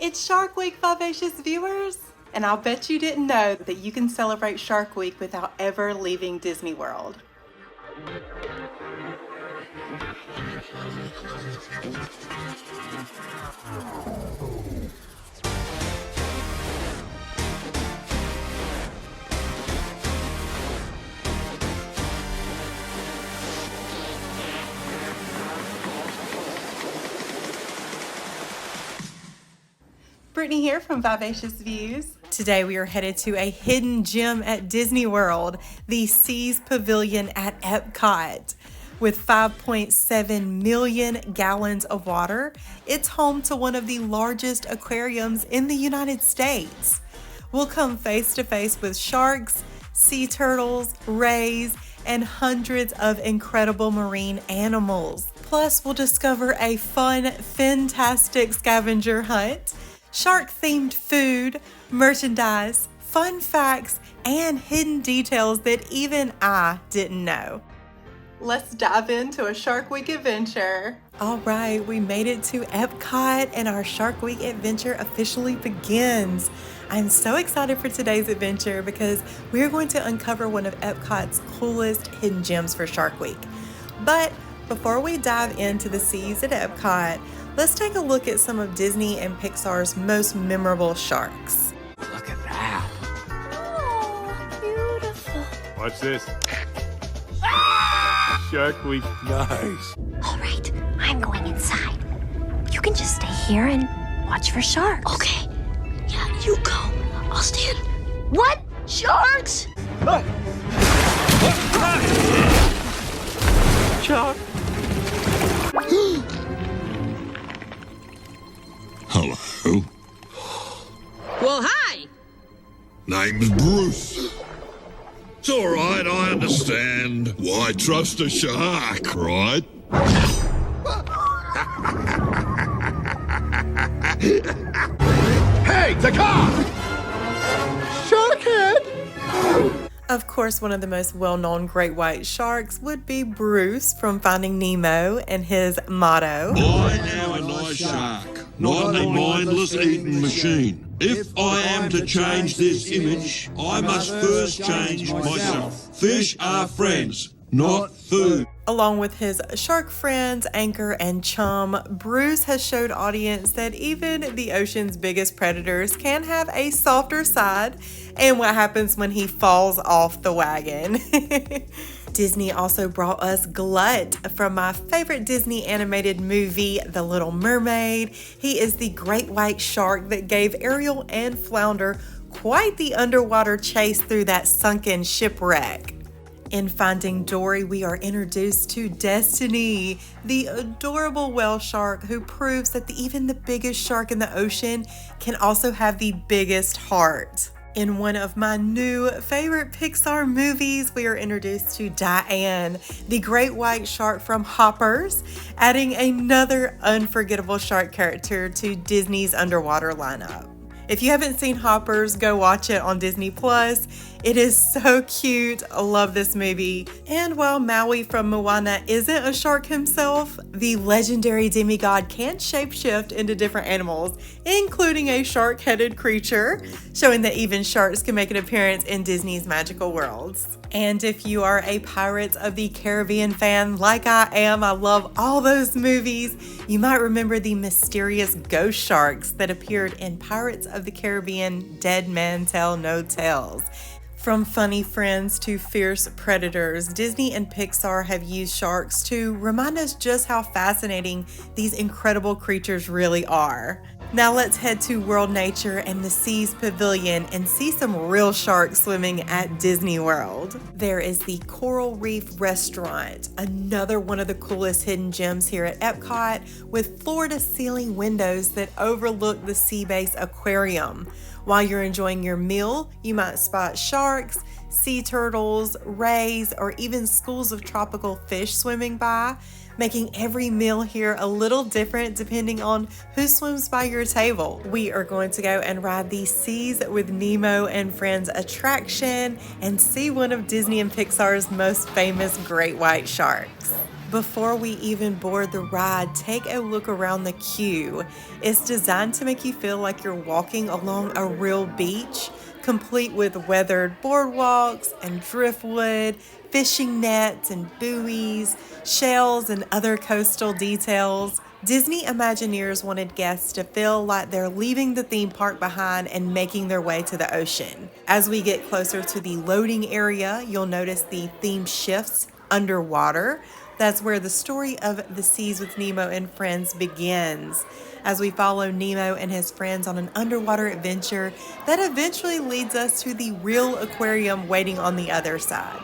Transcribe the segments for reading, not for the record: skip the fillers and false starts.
It's Shark Week, Vivacious viewers! And I'll bet you didn't know that you can celebrate Shark Week without ever leaving Disney World. Brittany here from Vivacious Views. Today we are headed to a hidden gem at Disney World, the SeaBase Pavilion at EPCOT. With 5.7 million gallons of water, it's home to one of the largest aquariums in the United States. We'll come face to face with sharks, sea turtles, rays, and hundreds of incredible marine animals. Plus, we'll discover a fun, fantastic scavenger hunt, shark-themed food, merchandise, fun facts, and hidden details that even I didn't know. Let's dive into a Shark Week adventure. All right, we made it to EPCOT and our Shark Week adventure officially begins. I'm so excited for today's adventure because we're going to uncover one of EPCOT's coolest hidden gems for Shark Week. But before we dive into the seas at EPCOT, let's take a look at some of Disney and Pixar's most memorable sharks. Look at that. Oh, beautiful. Watch this. Shark Week. Nice. All right, I'm going inside. You can just stay here and watch for sharks. Okay. Yeah, you go. I'll stand. What? Sharks? Shark. Hello. Well, hi! Name's Bruce. It's all right, I understand. Why trust a shark, right? Hey, the car! Sharkhead! Of course, one of the most well-known great white sharks would be Bruce from Finding Nemo and his motto, I am a nice shark, not a mindless eating machine. If I am to change this image, I must first change myself. Fish are friends, not food. Along with his shark friends, Anchor and Chum, Bruce has showed audience that even the ocean's biggest predators can have a softer side and what happens when he falls off the wagon. Disney also brought us Glut from my favorite Disney animated movie, The Little Mermaid. He is the great white shark that gave Ariel and Flounder quite the underwater chase through that sunken shipwreck. In Finding Dory, we are introduced to Destiny, the adorable whale shark who proves that even the biggest shark in the ocean can also have the biggest heart. In one of my new favorite Pixar movies, we are introduced to Diane, the great white shark from Hoppers, adding another unforgettable shark character to Disney's underwater lineup. If you haven't seen Hoppers, go watch it on Disney+. It is so cute. I love this movie. And while Maui from Moana isn't a shark himself, the legendary demigod can shapeshift into different animals, including a shark-headed creature, showing that even sharks can make an appearance in Disney's magical worlds. And if you are a Pirates of the Caribbean fan like I am, I love all those movies, you might remember the mysterious ghost sharks that appeared in Pirates of the Caribbean Dead Man Tell No Tales. From funny friends to fierce predators, Disney and Pixar have used sharks to remind us just how fascinating these incredible creatures really are. Now let's head to World Nature and the SeaBase Pavilion and see some real sharks swimming at Disney World. There is the Coral Reef Restaurant, another one of the coolest hidden gems here at EPCOT, with floor-to-ceiling windows that overlook the SeaBase Aquarium. While you're enjoying your meal, you might spot sharks, sea turtles, rays, or even schools of tropical fish swimming by, making every meal here a little different depending on who swims by your table. We are going to go and ride the Seas with Nemo and Friends attraction and see one of Disney and Pixar's most famous great white sharks. Before we even board the ride, take a look around the queue. It's designed to make you feel like you're walking along a real beach, complete with weathered boardwalks and driftwood, fishing nets and buoys, shells and other coastal details. Disney Imagineers wanted guests to feel like they're leaving the theme park behind and making their way to the ocean. As we get closer to the loading area, you'll notice the theme shifts underwater. That's where the story of The Seas with Nemo and Friends begins, as we follow Nemo and his friends on an underwater adventure that eventually leads us to the real aquarium waiting on the other side.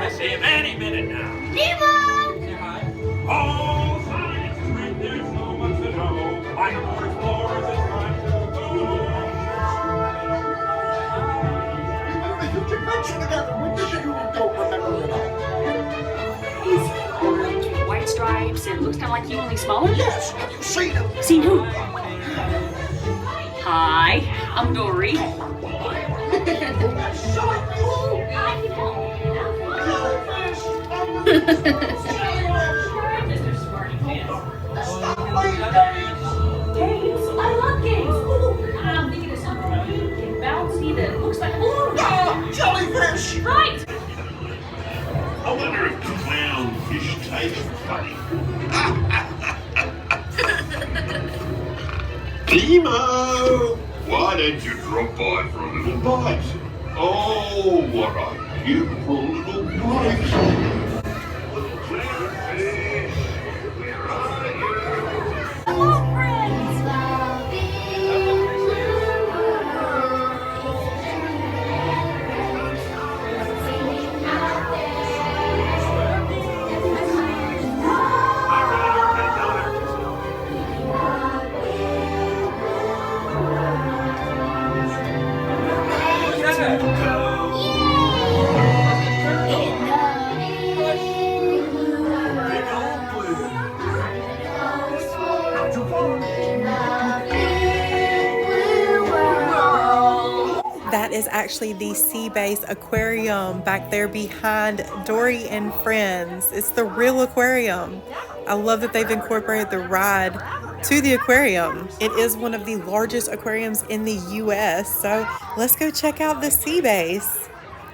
See him any minute now. Nemo! Say hi. Oh, science is great, there's so much to know. Like more explorers, it's time to go. Remember, you can mention together. When did you don't remember it all? He's orange with white stripes and looks kind of like you, only smaller. Yes, have you seen him? Seen who? Hi, I'm Dory. Games? I love games. Ooh, I'm thinking of something pink and bouncy that looks like Jellyfish! Right. I wonder if clownfish taste funny. Nemo! Why don't you drop by for a little bite? Oh, what a beautiful little place. That is actually the SeaBase Aquarium back there behind Dory and Friends. It's the real aquarium. I love that they've incorporated the ride to the aquarium. It is one of the largest aquariums in the US, so let's go check out the SeaBase.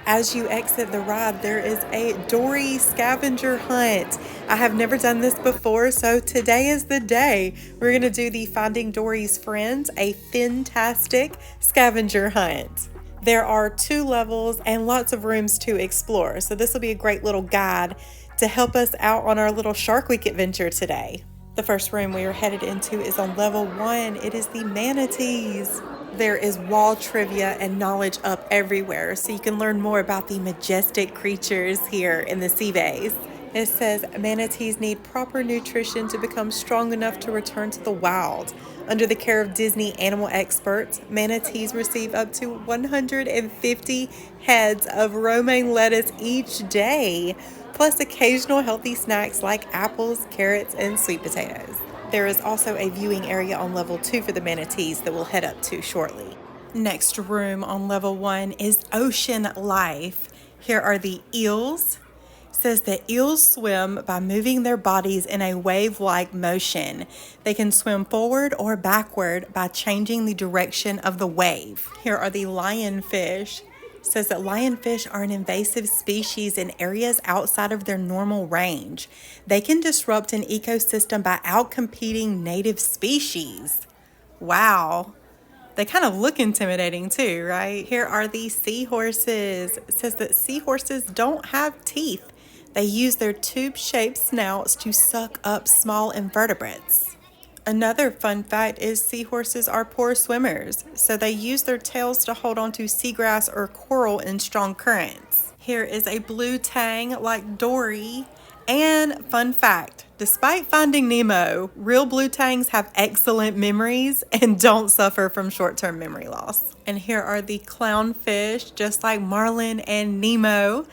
As you exit the ride, there is a Dory scavenger hunt. I have never done this before, so today is the day. We're gonna do the Finding Dory's Friends, a fantastic scavenger hunt. There are 2 levels and lots of rooms to explore, so this will be a great little guide to help us out on our little Shark Week adventure today. The first room we are headed into is on level 1. It is the manatees. There is wall trivia and knowledge up everywhere, so you can learn more about the majestic creatures here in the SeaBase. It says manatees need proper nutrition to become strong enough to return to the wild. Under the care of Disney animal experts, manatees receive up to 150 heads of romaine lettuce each day, plus occasional healthy snacks like apples, carrots, and sweet potatoes. There is also a viewing area on level 2 for the manatees that we'll head up to shortly. Next room on level 1 is ocean life. Here are the eels. It says that eels swim by moving their bodies in a wave-like motion. They can swim forward or backward by changing the direction of the wave. Here are the lionfish. Says that lionfish are an invasive species in areas outside of their normal range. They can disrupt an ecosystem by outcompeting native species. Wow. They kind of look intimidating too, right? Here are the seahorses. It says that seahorses don't have teeth. They use their tube-shaped snouts to suck up small invertebrates. Another fun fact is seahorses are poor swimmers, so they use their tails to hold onto seagrass or coral in strong currents. Here is a blue tang like Dory, And fun fact, despite Finding Nemo, real blue tangs have excellent memories and don't suffer from short-term memory loss. And here are the clownfish, just like Marlin and Nemo.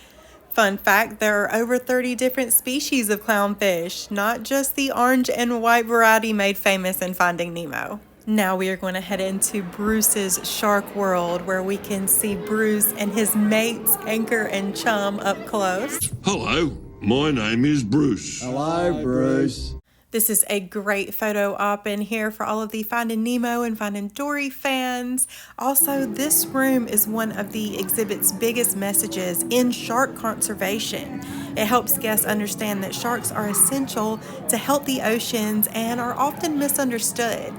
Fun fact, there are over 30 different species of clownfish, not just the orange and white variety made famous in Finding Nemo. Now we are going to head into Bruce's shark world, where we can see Bruce and his mates, Anchor and Chum, up close. Hello, my name is Bruce. Hello, Bruce. This is a great photo op in here for all of the Finding Nemo and Finding Dory fans. Also, this room is one of the exhibit's biggest messages in shark conservation. It helps guests understand that sharks are essential to healthy oceans and are often misunderstood.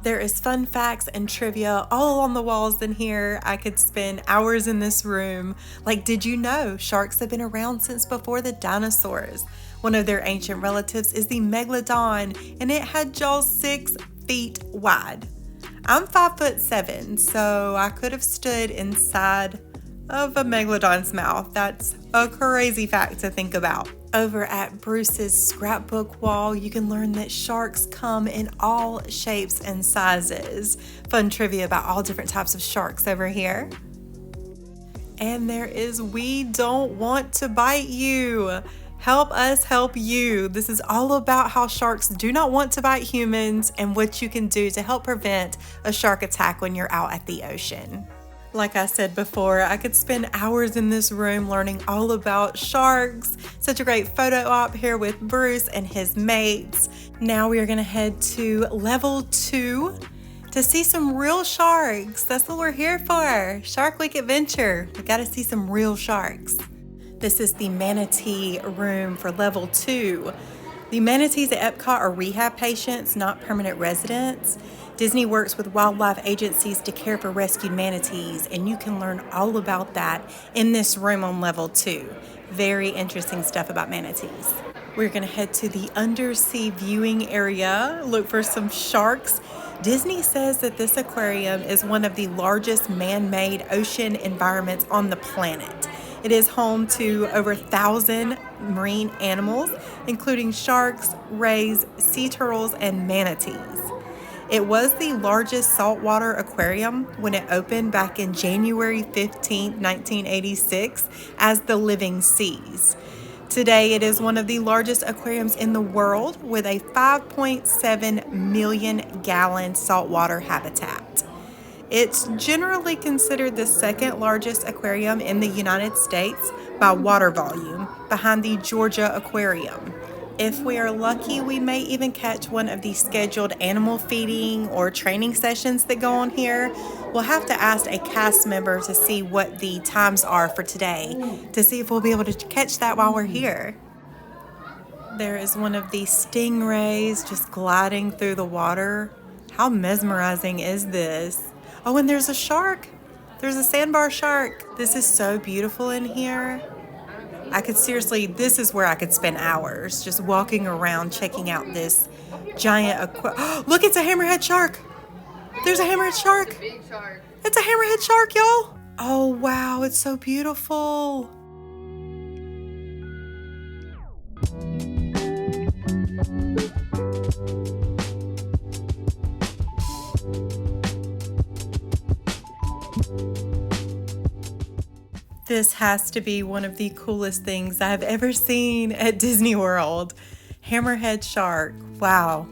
There is fun facts and trivia all on the walls in here. I could spend hours in this room. Like, did you know sharks have been around since before the dinosaurs? One of their ancient relatives is the megalodon, and it had jaws 6 feet wide. I'm 5'7", so I could have stood inside of a megalodon's mouth. That's a crazy fact to think about. Over at Bruce's scrapbook wall, you can learn that sharks come in all shapes and sizes. Fun trivia about all different types of sharks over here. And there is We Don't Want to Bite You. Help us help you. This is all about how sharks do not want to bite humans and what you can do to help prevent a shark attack when you're out at the ocean. Like I said before, I could spend hours in this room learning all about sharks. Such a great photo op here with Bruce and his mates. Now we are going to head to level 2 to see some real sharks. That's what we're here for. Shark Week Adventure. We got to see some real sharks. This is the manatee room for level 2. The manatees at EPCOT are rehab patients, not permanent residents. Disney works with wildlife agencies to care for rescued manatees, and you can learn all about that in this room on level 2. Very interesting stuff about manatees. We're going to head to the undersea viewing area, look for some sharks. Disney says that this aquarium is one of the largest man-made ocean environments on the planet. It is home to over 1,000 marine animals, including sharks, rays, sea turtles, and manatees. It was the largest saltwater aquarium when it opened back in January 15, 1986 as the Living Seas. Today, it is one of the largest aquariums in the world with a 5.7 million gallon saltwater habitat. It's generally considered the second largest aquarium in the United States by water volume, behind the Georgia Aquarium. If we are lucky, we may even catch one of the scheduled animal feeding or training sessions that go on here. We'll have to ask a cast member to see what the times are for today, to see if we'll be able to catch that while we're here. There is one of the stingrays just gliding through the water. How mesmerizing is this? Oh, and there's a shark. There's a sandbar shark. This is so beautiful in here. This is where I could spend hours just walking around checking out this giant Look, it's a hammerhead shark. There's a hammerhead shark. Big shark. It's a hammerhead shark, y'all. Oh, wow, it's so beautiful. This has to be one of the coolest things I've ever seen at Disney World. Hammerhead shark. Wow.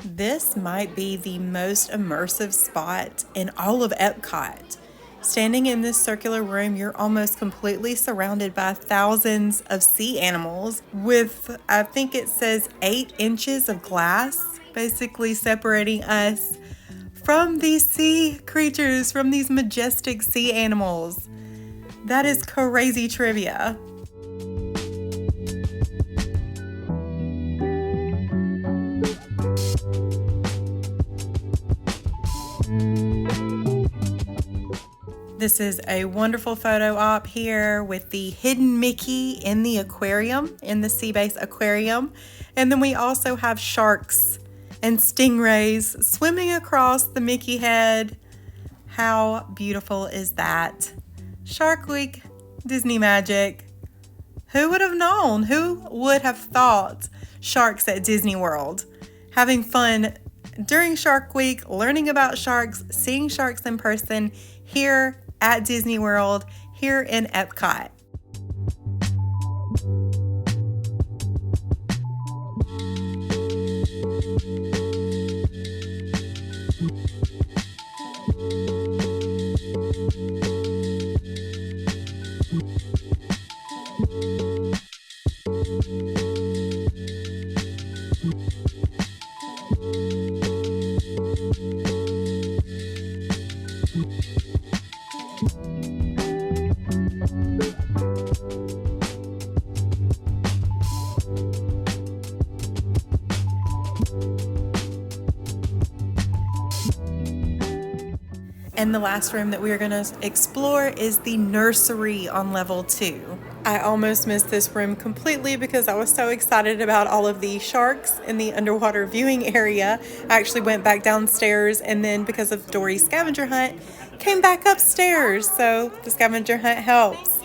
This might be the most immersive spot in all of EPCOT. Standing in this circular room, you're almost completely surrounded by thousands of sea animals with, I think it says 8 inches of glass, basically separating us from these sea creatures, from these majestic sea animals. That is crazy trivia. This is a wonderful photo op here with the hidden Mickey in the aquarium, in the SeaBase Aquarium. And then we also have sharks and stingrays swimming across the Mickey head. How beautiful is that? Shark Week, Disney magic. Who would have known? Who would have thought sharks at Disney World? Having fun during Shark Week, learning about sharks, seeing sharks in person here at Disney World, here in EPCOT. And the last room that we are going to explore is the nursery on level 2. I almost missed this room completely because I was so excited about all of the sharks in the underwater viewing area. I actually went back downstairs, and then because of Dory's scavenger hunt, came back upstairs. So the scavenger hunt helps.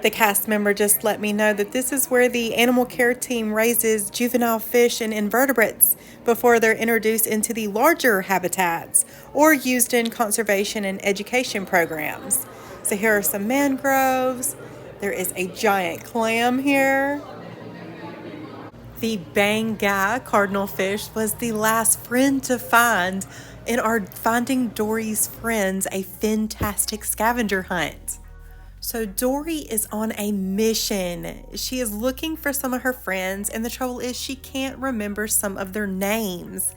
The cast member just let me know that this is where the animal care team raises juvenile fish and invertebrates before they're introduced into the larger habitats or used in conservation and education programs. So here are some mangroves. There is a giant clam here. The Banggai cardinal fish was the last friend to find in our Finding Dory's Friends, a fantastic scavenger hunt. So Dory is on a mission. She is looking for some of her friends, and the trouble is she can't remember some of their names.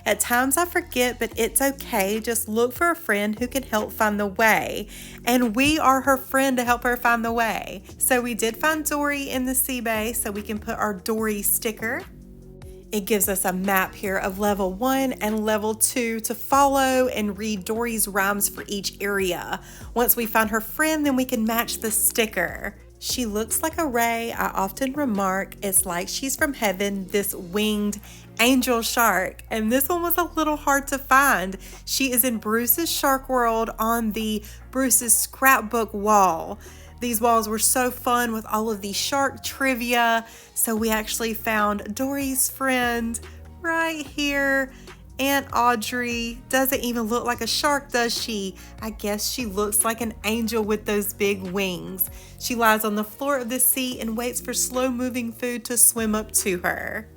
At times I forget, but it's okay. Just look for a friend who can help find the way. And we are her friend to help her find the way. So we did find Dory in the SeaBase, so we can put our Dory sticker. It gives us a map here of level 1 and level 2 to follow and read Dory's rhymes for each area. Once we find her friend, then we can match the sticker. She looks like a ray. I often remark it's like she's from heaven, this winged angel shark. And this one was a little hard to find. She is in Bruce's Shark World on the Bruce's scrapbook wall. These walls were so fun with all of the shark trivia. So we actually found Dory's friend right here. Aunt Audrey doesn't even look like a shark, does she? I guess she looks like an angel with those big wings. She lies on the floor of the sea and waits for slow-moving food to swim up to her.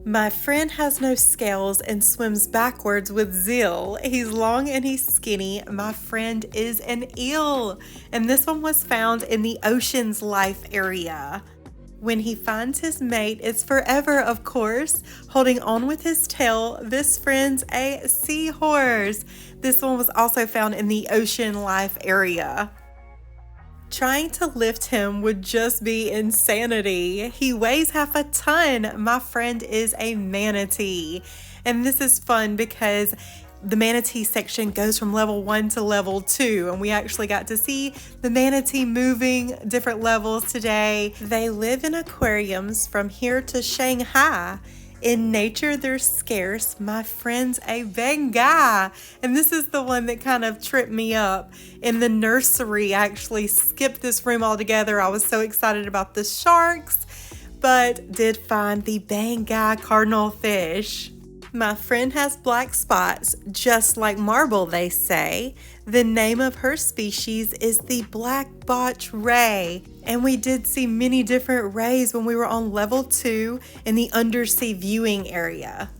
My friend has no scales and swims backwards with zeal. He's long and he's skinny. My friend is an eel. And this one was found in the Ocean's Life area. When he finds his mate, it's forever, of course. Holding on with his tail, this friend's a seahorse. This one was also found in the Ocean Life area. Trying to lift him would just be insanity. He weighs half a ton. My friend is a manatee. And this is fun because the manatee section goes from level 1 to level 2, and we actually got to see the manatee moving different levels today. They live in aquariums from here to Shanghai. In nature, they're scarce. My friend's a Banggai. And this is the one that kind of tripped me up. In the nursery, I actually skipped this room altogether. I was so excited about the sharks, but did find the Banggai cardinal fish. My friend has black spots, just like marble, they say. The name of her species is the black botch ray. And we did see many different rays when we were on level 2 in the undersea viewing area.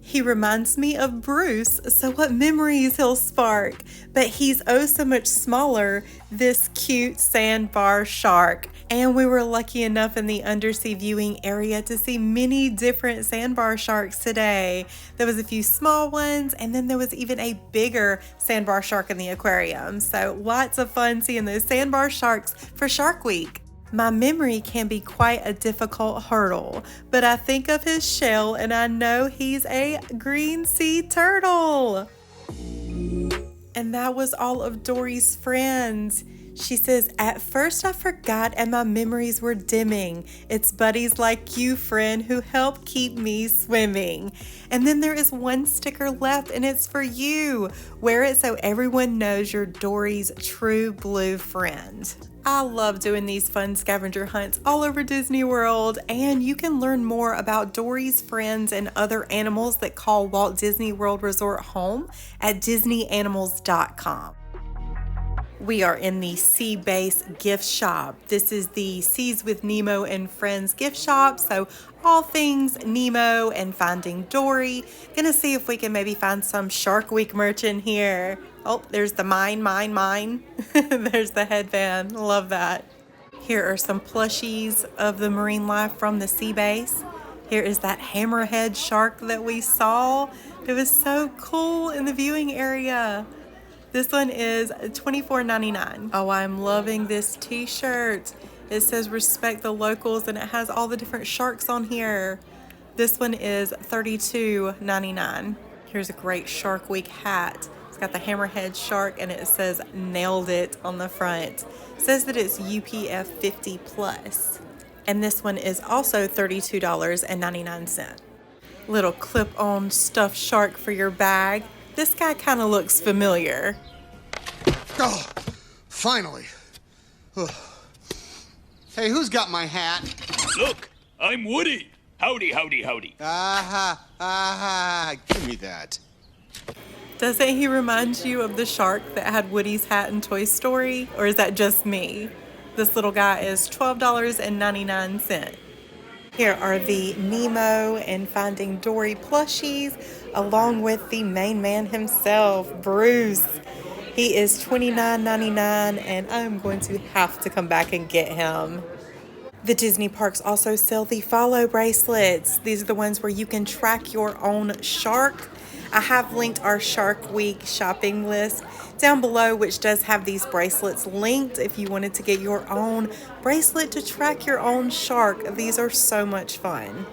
He reminds me of Bruce, so what memories he'll spark. But he's oh so much smaller, this cute sandbar shark. And we were lucky enough in the undersea viewing area to see many different sandbar sharks today. There was a few small ones, and then there was even a bigger sandbar shark in the aquarium. So lots of fun seeing those sandbar sharks for Shark Week. My memory can be quite a difficult hurdle, but I think of his shell and I know he's a green sea turtle. And that was all of Dory's friends. She says, at first I forgot and my memories were dimming. It's buddies like you, friend, who help keep me swimming. And then there is one sticker left and it's for you. Wear it so everyone knows you're Dory's true blue friend. I love doing these fun scavenger hunts all over Disney World, and you can learn more about Dory's friends and other animals that call Walt Disney World Resort home at disneyanimals.com. We are in the SeaBase gift shop. This is the Seas with Nemo and Friends gift shop. So all things Nemo and Finding Dory. Gonna see if we can maybe find some Shark Week merch in here. Oh, there's the mine. There's the headband. Love that. Here are some plushies of the marine life from the SeaBase. Here is that hammerhead shark that we saw. It was so cool in the viewing area. This one is $24.99. Oh, I'm loving this t-shirt. It says respect the locals and it has all the different sharks on here. This one is $32.99. Here's a great Shark Week hat. It's got the hammerhead shark and it says nailed it on the front. It says that it's UPF 50 plus. And this one is also $32.99. Little clip-on stuffed shark for your bag. This guy kind of looks familiar. Oh, finally. Ugh. Hey, who's got my hat? Look, I'm Woody. Howdy, howdy, howdy. Give me that. Doesn't he remind you of the shark that had Woody's hat in Toy Story? Or is that just me? This little guy is $12.99. Here are the Nemo and Finding Dory plushies, along with the main man himself, Bruce. He is $29.99, and I'm going to have to come back and get him. The Disney parks also sell the follow bracelets. These are the ones where you can track your own shark. I have linked our Shark Week shopping list down below, which does have these bracelets linked if you wanted to get your own bracelet to track your own shark. These are so much fun.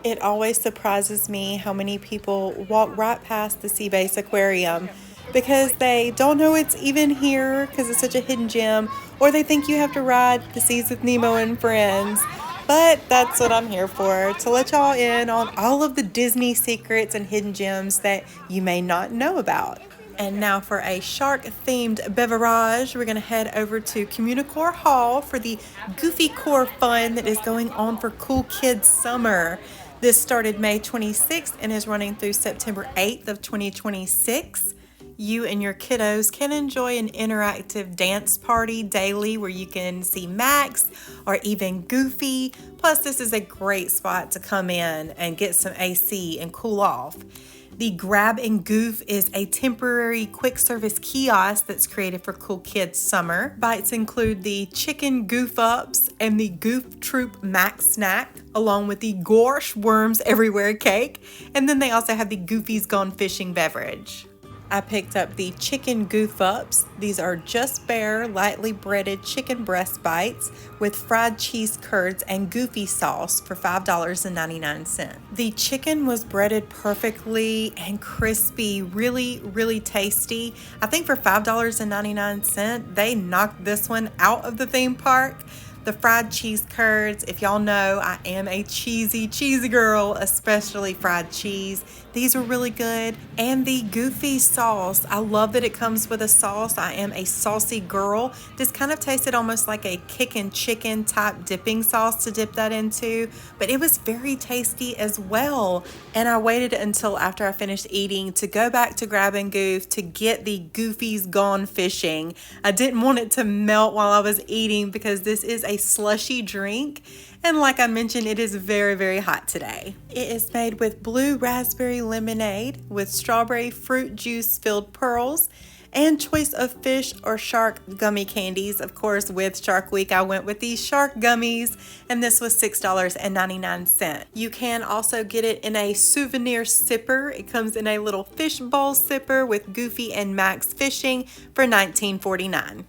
It always surprises me how many people walk right past the SeaBase Aquarium because they don't know it's even here because it's such a hidden gem, or they think you have to ride the Seas with Nemo and Friends. But that's what I'm here for, to let y'all in on all of the Disney secrets and hidden gems that you may not know about. And now for a shark-themed beverage, we're going to head over to Communicore Hall for the Goofy Core Fun that is going on for Cool Kids Summer. This started May 26th and is running through September 8th of 2026. You and your kiddos can enjoy an interactive dance party daily where you can see Max or even Goofy. Plus, this is a great spot to come in and get some AC and cool off. The Grab and Goof is a temporary quick service kiosk that's created for Cool Kids Summer. Bites include the Chicken Goof Ups and the Goof Troop Max Snack, along with the Gorsh Worms Everywhere cake. And then they also have the Goofy's Gone Fishing beverage. I picked up the Chicken Goof Ups. These are just bare, lightly breaded chicken breast bites with fried cheese curds and Goofy sauce for $5.99. The chicken was breaded perfectly and crispy, really tasty. I think for $5.99, they knocked this one out of the theme park. The fried cheese curds, if y'all know, I am a cheesy girl, especially fried cheese. These are really good. And the Goofy sauce, I love that it comes with a sauce. I am a saucy girl. This kind of tasted almost like a kickin' chicken type dipping sauce to dip that into, but it was very tasty as well. And I waited until after I finished eating to go back to Grab and Goof to get the Goofy's Gone Fishing. I didn't want it to melt while I was eating because this is a slushy drink. And like I mentioned, it is very hot today. It is made with blue raspberry lemonade with strawberry fruit juice filled pearls and choice of fish or shark gummy candies. Of course, with Shark Week, I went with these shark gummies, and this was $6.99. You can also get it in a souvenir sipper. It comes in a little fishbowl sipper with Goofy and Max fishing for $19.49.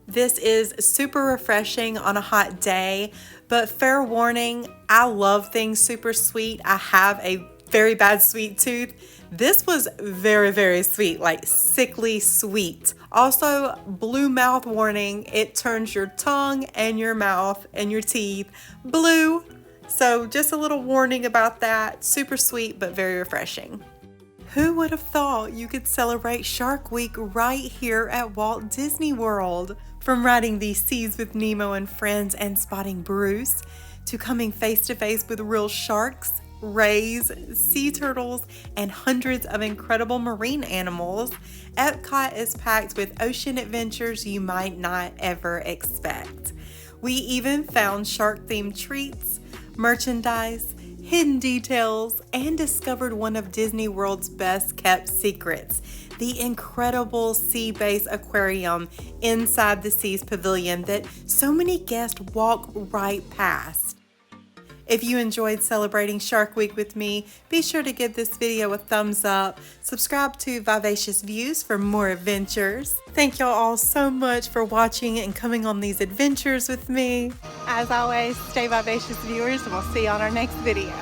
This is super refreshing on a hot day, but fair warning, I love things super sweet. I have a very bad sweet tooth. This was very sweet, like sickly sweet Also, blue mouth warning, it turns your tongue and your mouth and your teeth blue. So just a little warning about that. Super sweet, but very refreshing. Who would have thought you could celebrate Shark Week right here at Walt Disney World? From riding the seas with Nemo and friends and spotting Bruce, to coming face to face with real sharks, rays, sea turtles, and hundreds of incredible marine animals, EPCOT is packed with ocean adventures you might not ever expect. We even found shark-themed treats, merchandise, hidden details, and discovered one of Disney World's best-kept secrets, the incredible SeaBase Aquarium inside the Seas Pavilion that so many guests walk right past. If you enjoyed celebrating Shark Week with me, be sure to give this video a thumbs up, subscribe to Vivacious Views for more adventures. Thank y'all all so much for watching and coming on these adventures with me. As always, stay vivacious viewers, and we'll see you on our next video.